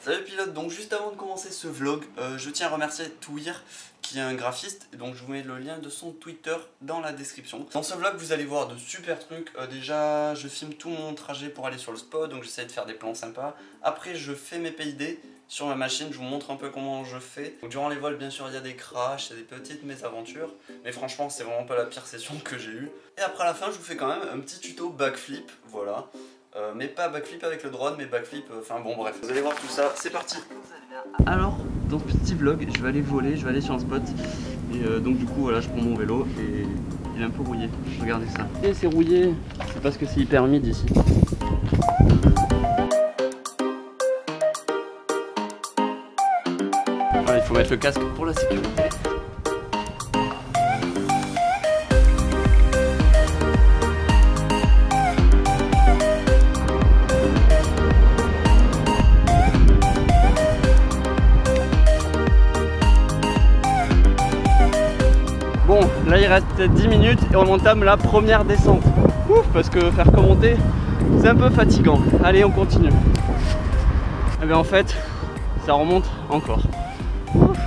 Salut pilote, donc juste avant de commencer ce vlog, je tiens à remercier Touir qui est un graphiste, et donc je vous mets le lien de son Twitter dans la description. Dans ce vlog vous allez voir de super trucs, déjà je filme tout mon trajet pour aller sur le spot, donc j'essaie de faire des plans sympas. Après je fais mes PID sur ma machine, je vous montre un peu comment je fais. Donc, durant les vols bien sûr il y a des crashs, il y a des petites mésaventures, mais franchement c'est vraiment pas la pire session que j'ai eue. Et après à la fin je vous fais quand même un petit tuto backflip, voilà. Mais pas backflip avec le drone, mais backflip, enfin bon bref. Vous allez voir tout ça, c'est parti. Alors, dans ce petit vlog, je vais aller voler, je vais aller sur un spot. Et donc du coup voilà, je prends mon vélo et il est un peu rouillé. Regardez ça. Et c'est rouillé, c'est parce que c'est hyper humide ici. Voilà, il faut mettre le casque pour la sécurité. Bon, là il reste peut-être 10 minutes et on entame la première descente. Ouf, parce que faire commenter, c'est un peu fatigant. Allez, on continue. Et bien en fait, ça remonte encore. Ouf.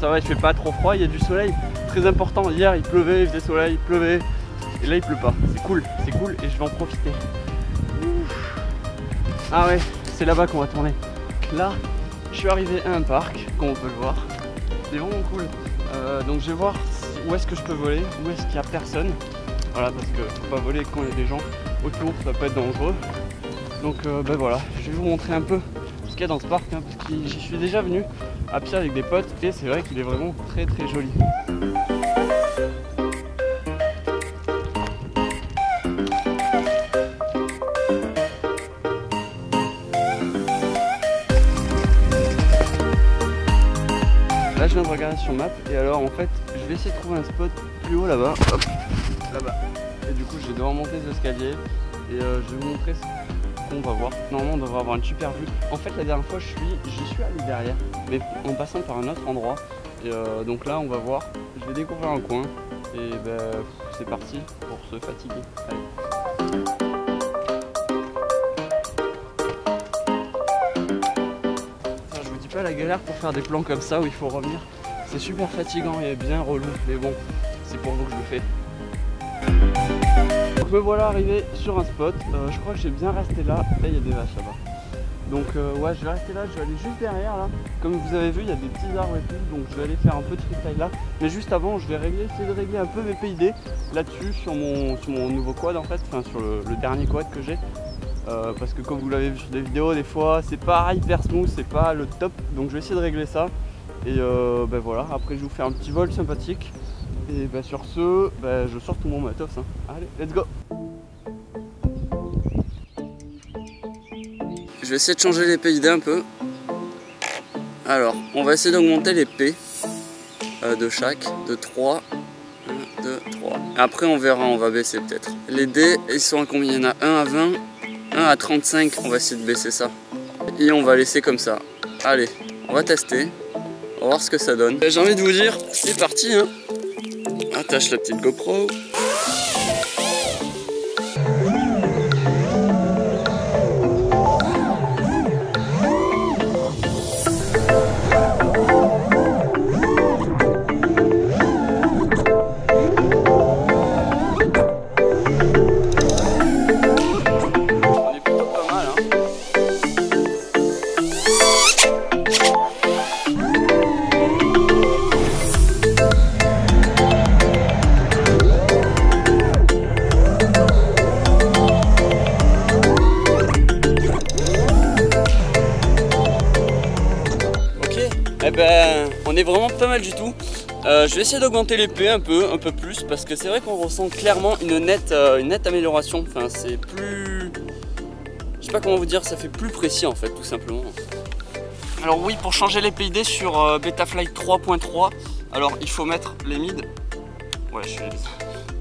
Ça va, il fait pas trop froid, il y a du soleil. Très important, hier il pleuvait, il faisait soleil, il pleuvait. Et là il pleut pas. C'est cool et je vais en profiter. Ouf. Ah ouais, c'est là-bas qu'on va tourner. Là, je suis arrivé à un parc, comme on peut le voir. C'est vraiment cool. Donc je vais voir où est-ce que je peux voler, où est-ce qu'il n'y a personne. Voilà, parce que faut pas voler quand il y a des gens autour, ça peut être dangereux. Donc ben voilà, je vais vous montrer un peu ce qu'il y a dans ce parc, hein, parce que j'y suis déjà venu à pied avec des potes et c'est vrai qu'il est vraiment très très joli. Là je viens de regarder sur map et alors en fait je vais essayer de trouver un spot plus haut là-bas, hop, là-bas. Et du coup je vais devoir monter les escaliers et je vais vous montrer ce qu'on va voir. Normalement on devrait avoir une super vue. En fait la dernière fois j'y suis allé derrière, mais en passant par un autre endroit. Et donc là on va voir, je vais découvrir un coin et ben c'est parti pour se fatiguer. Allez. Pas la galère pour faire des plans comme ça où il faut revenir, c'est super fatigant et bien relou, mais bon, c'est pour vous que je le fais. Donc me voilà arrivé sur un spot, je crois que j'ai bien resté là, et il y a des vaches là-bas. Donc ouais, je vais rester là, je vais aller juste derrière là. Comme vous avez vu, il y a des petits arbres et tout, donc je vais aller faire un peu de freestyle là. Mais juste avant, je vais essayer de régler un peu mes PID là-dessus sur mon nouveau quad en fait, enfin sur le dernier quad que j'ai. Parce que comme vous l'avez vu sur des vidéos, des fois c'est pas hyper smooth, c'est pas le top, donc je vais essayer de régler ça. Et ben voilà, après je vous fais un petit vol sympathique. Et ben sur ce, ben je sors tout mon matos, hein. Allez, let's go. Je vais essayer de changer les PID un peu. Alors, on va essayer d'augmenter les P de chaque, de 3. 1, 2, 3. Après on verra, on va baisser peut-être. Les D, ils sont à combien? Il y en a 1 à 20. 1 à 35, on va essayer de baisser ça. Et on va laisser comme ça. Allez, on va tester. On va voir ce que ça donne. J'ai envie de vous dire, c'est parti hein. Attache la petite GoPro. Eh ben, on est vraiment pas mal du tout. Je vais essayer d'augmenter les P un peu plus, parce que c'est vrai qu'on ressent clairement une nette amélioration. Enfin, c'est plus... Je sais pas comment vous dire, ça fait plus précis en fait, tout simplement. Alors oui, pour changer les PID sur Betaflight 3.3, alors il faut mettre les mid. Ouais,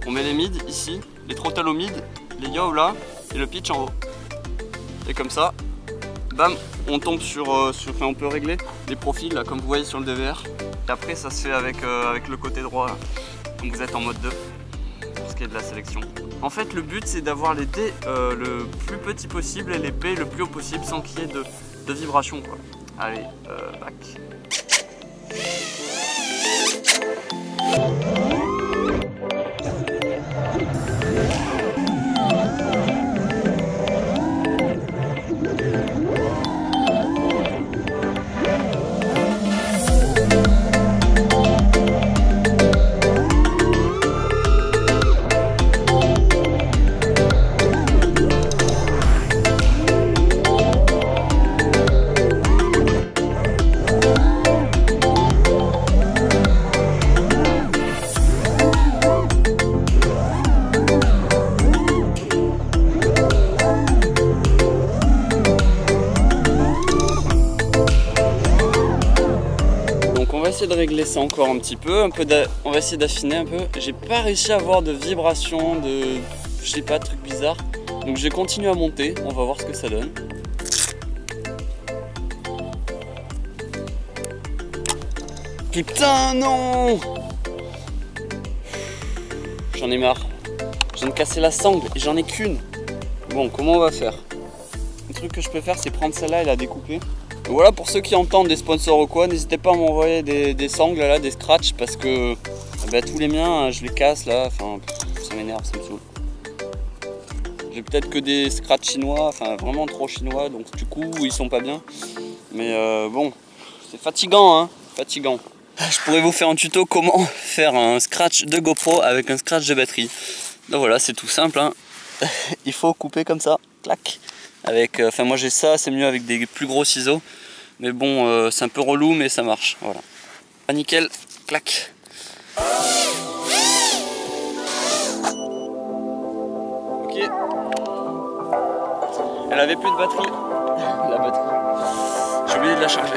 on met les mid ici, les throttles au mid, les yaw là, et le pitch en haut. Et comme ça, bam, on tombe enfin, on peut régler les profils là, comme vous voyez sur le DVR. Et après ça se fait avec le côté droit là. Donc vous êtes en mode 2. marqué de la sélection. En fait le but c'est d'avoir les D le plus petit possible et les B le plus haut possible sans qu'il y ait de vibration quoi. Allez, back. De régler ça encore un petit peu, on va essayer d'affiner un peu. J'ai pas réussi à avoir de vibration, je sais pas, de trucs bizarres. Donc je vais continuer à monter, on va voir ce que ça donne. Putain non! J'en ai marre. Je viens de casser la sangle et j'en ai qu'une. Bon, comment on va faire? Le truc que je peux faire c'est prendre celle-là et la découper. Voilà, pour ceux qui entendent des sponsors ou quoi, n'hésitez pas à m'envoyer des sangles là, des scratchs, parce que bah, tous les miens je les casse là, enfin ça m'énerve, ça me saoule. J'ai peut-être que des scratchs chinois, enfin vraiment trop chinois, donc du coup ils sont pas bien. Mais bon, c'est fatigant hein, fatigant. Je pourrais vous faire un tuto comment faire un scratch de GoPro avec un scratch de batterie. Donc voilà, c'est tout simple hein. Il faut couper comme ça, clac. Avec, enfin moi j'ai ça, c'est mieux avec des plus gros ciseaux. Mais bon, c'est un peu relou, mais ça marche. Voilà. Ah, nickel, clac. Ok. Elle avait plus de batterie. La batterie. J'ai oublié de la charger.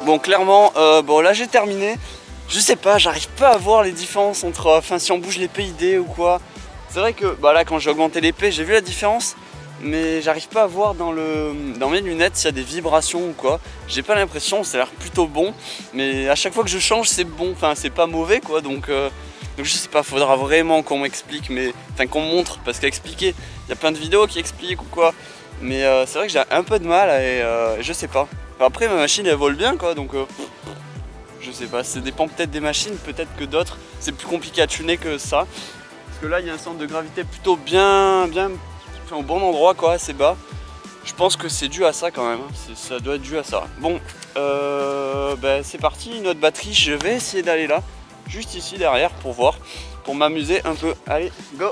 Bon clairement, bon là j'ai terminé. Je sais pas, j'arrive pas à voir les différences entre, enfin si on bouge les PID ou quoi. C'est vrai que bah là quand j'ai augmenté l'épée j'ai vu la différence. Mais j'arrive pas à voir dans mes lunettes s'il y a des vibrations ou quoi. J'ai pas l'impression, ça a l'air plutôt bon. Mais à chaque fois que je change c'est bon, enfin c'est pas mauvais quoi. Donc je sais pas, faudra vraiment qu'on m'explique, mais enfin qu'on me montre. Parce qu'à expliquer, il y a plein de vidéos qui expliquent ou quoi. Mais c'est vrai que j'ai un peu de mal et je sais pas. Après ma machine elle vole bien quoi, donc je sais pas, ça dépend peut-être des machines, peut-être que d'autres c'est plus compliqué à tuner que ça. Parce que là il y a un centre de gravité plutôt bien enfin, au bon endroit quoi, assez bas. Je pense que c'est dû à ça quand même, hein. Ça doit être dû à ça. Bon, ben, c'est parti, notre batterie, je vais essayer d'aller là, juste ici derrière pour voir, pour m'amuser un peu. Allez, go!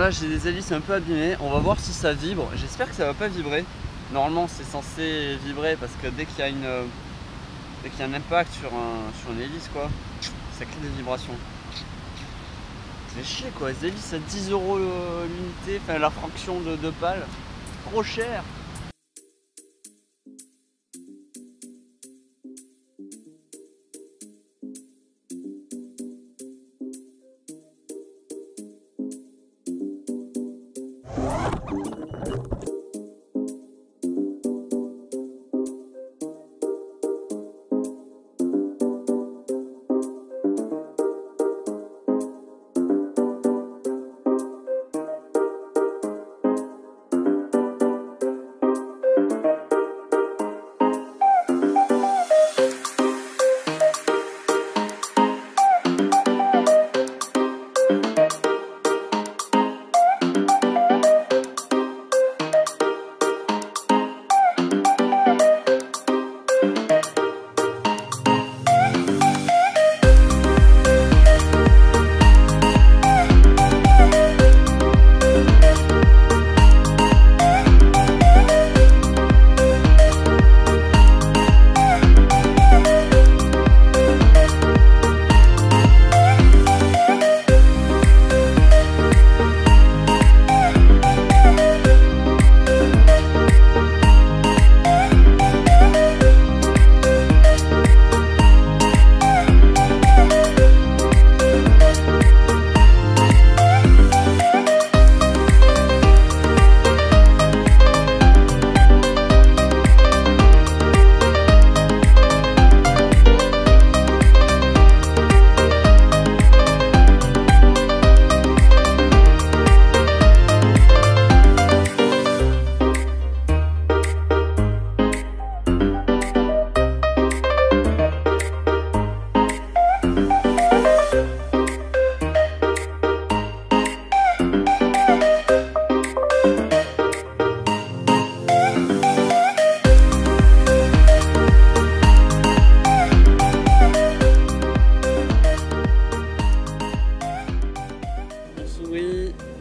là j'ai des hélices un peu abîmées, on va voir si ça vibre, j'espère que ça va pas vibrer. Normalement c'est censé vibrer parce que dès qu'il y a un impact sur une hélice quoi, ça crée des vibrations. C'est chier quoi, les hélices à 10 € l'unité, enfin la fraction de pales, trop cher.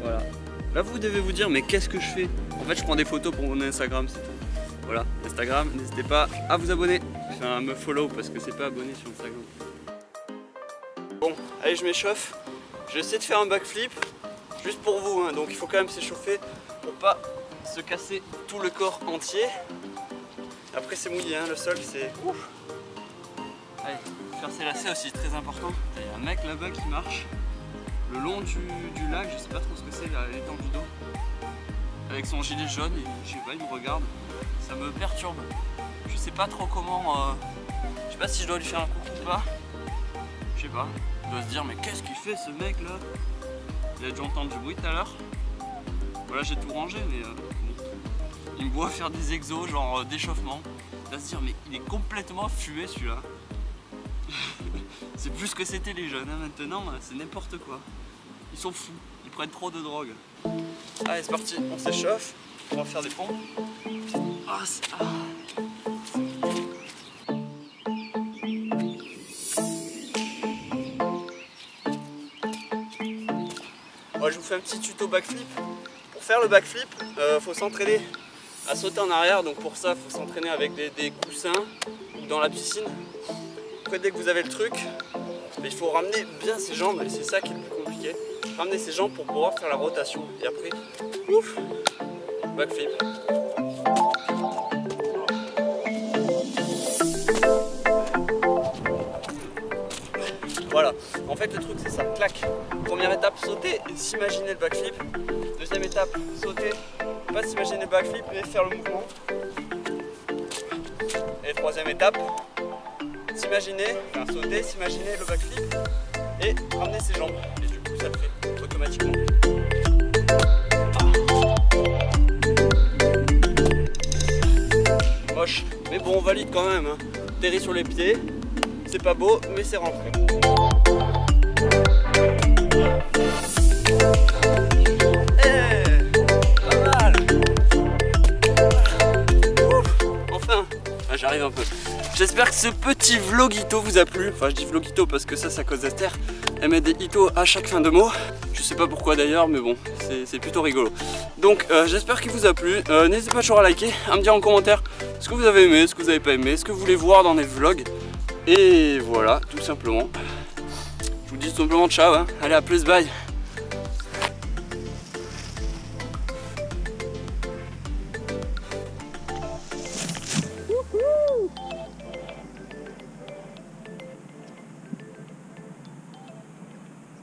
Voilà. Là vous devez vous dire mais qu'est-ce que je fais? En fait je prends des photos pour mon Instagram, c'est tout. Voilà, Instagram, n'hésitez pas à vous abonner, enfin à me follow parce que c'est pas abonné sur Instagram. Bon, allez je m'échauffe. Je vais essayer de faire un backflip juste pour vous, hein. Donc il faut quand même s'échauffer pour pas se casser tout le corps entier. Après c'est mouillé, hein, le sol c'est ouf. Allez, faire ses lacets aussi, très important. Il y a un mec là-bas qui marche le long du lac, je sais pas trop ce que c'est, l'étendue d'eau, avec son gilet jaune et je sais pas, il me regarde, ça me perturbe. Je sais pas trop comment, je sais pas si je dois lui faire un coucou ou pas, je sais pas, il doit se dire mais qu'est-ce qu'il fait ce mec là? Il a dû entendre du bruit tout à l'heure. Voilà, j'ai tout rangé mais bon. Il me voit faire des exos genre d'échauffement, il va se dire mais il est complètement fumé celui-là. C'est plus ce que c'était les jeunes, hein. Maintenant c'est n'importe quoi. Ils sont fous, ils prennent trop de drogue. Allez c'est parti, on s'échauffe, on va faire des pompes. Moi je vous fais un petit tuto backflip. Pour faire le backflip, faut s'entraîner à sauter en arrière. Donc pour ça, faut s'entraîner avec des coussins ou dans la piscine. Après dès que vous avez le truc, il faut ramener bien ses jambes et c'est ça qui est le plus compliqué. Ramener ses jambes pour pouvoir faire la rotation et après, ouf, backflip. Voilà, en fait le truc c'est ça, clac. Première étape, sauter et s'imaginer le backflip. Deuxième étape, sauter, pas s'imaginer le backflip mais faire le mouvement. Et troisième étape, s'imaginer, enfin sauter, s'imaginer le backflip et ramener ses jambes. Et du coup ça le fait automatiquement. Moche, mais bon on valide quand même, hein. Atterri sur les pieds, c'est pas beau mais c'est rentré. J'arrive un peu. J'espère que ce petit vlogito vous a plu. Enfin je dis vlogito parce que ça c'est à cause d'Esther. Elle met des hitos à chaque fin de mot. Je sais pas pourquoi d'ailleurs, mais bon, c'est plutôt rigolo. Donc j'espère qu'il vous a plu. N'hésitez pas toujours à liker, à me dire en commentaire ce que vous avez aimé, ce que vous n'avez pas aimé, ce que vous voulez voir dans les vlogs. Et voilà, tout simplement. Je vous dis tout simplement ciao, hein. Allez, à plus, bye.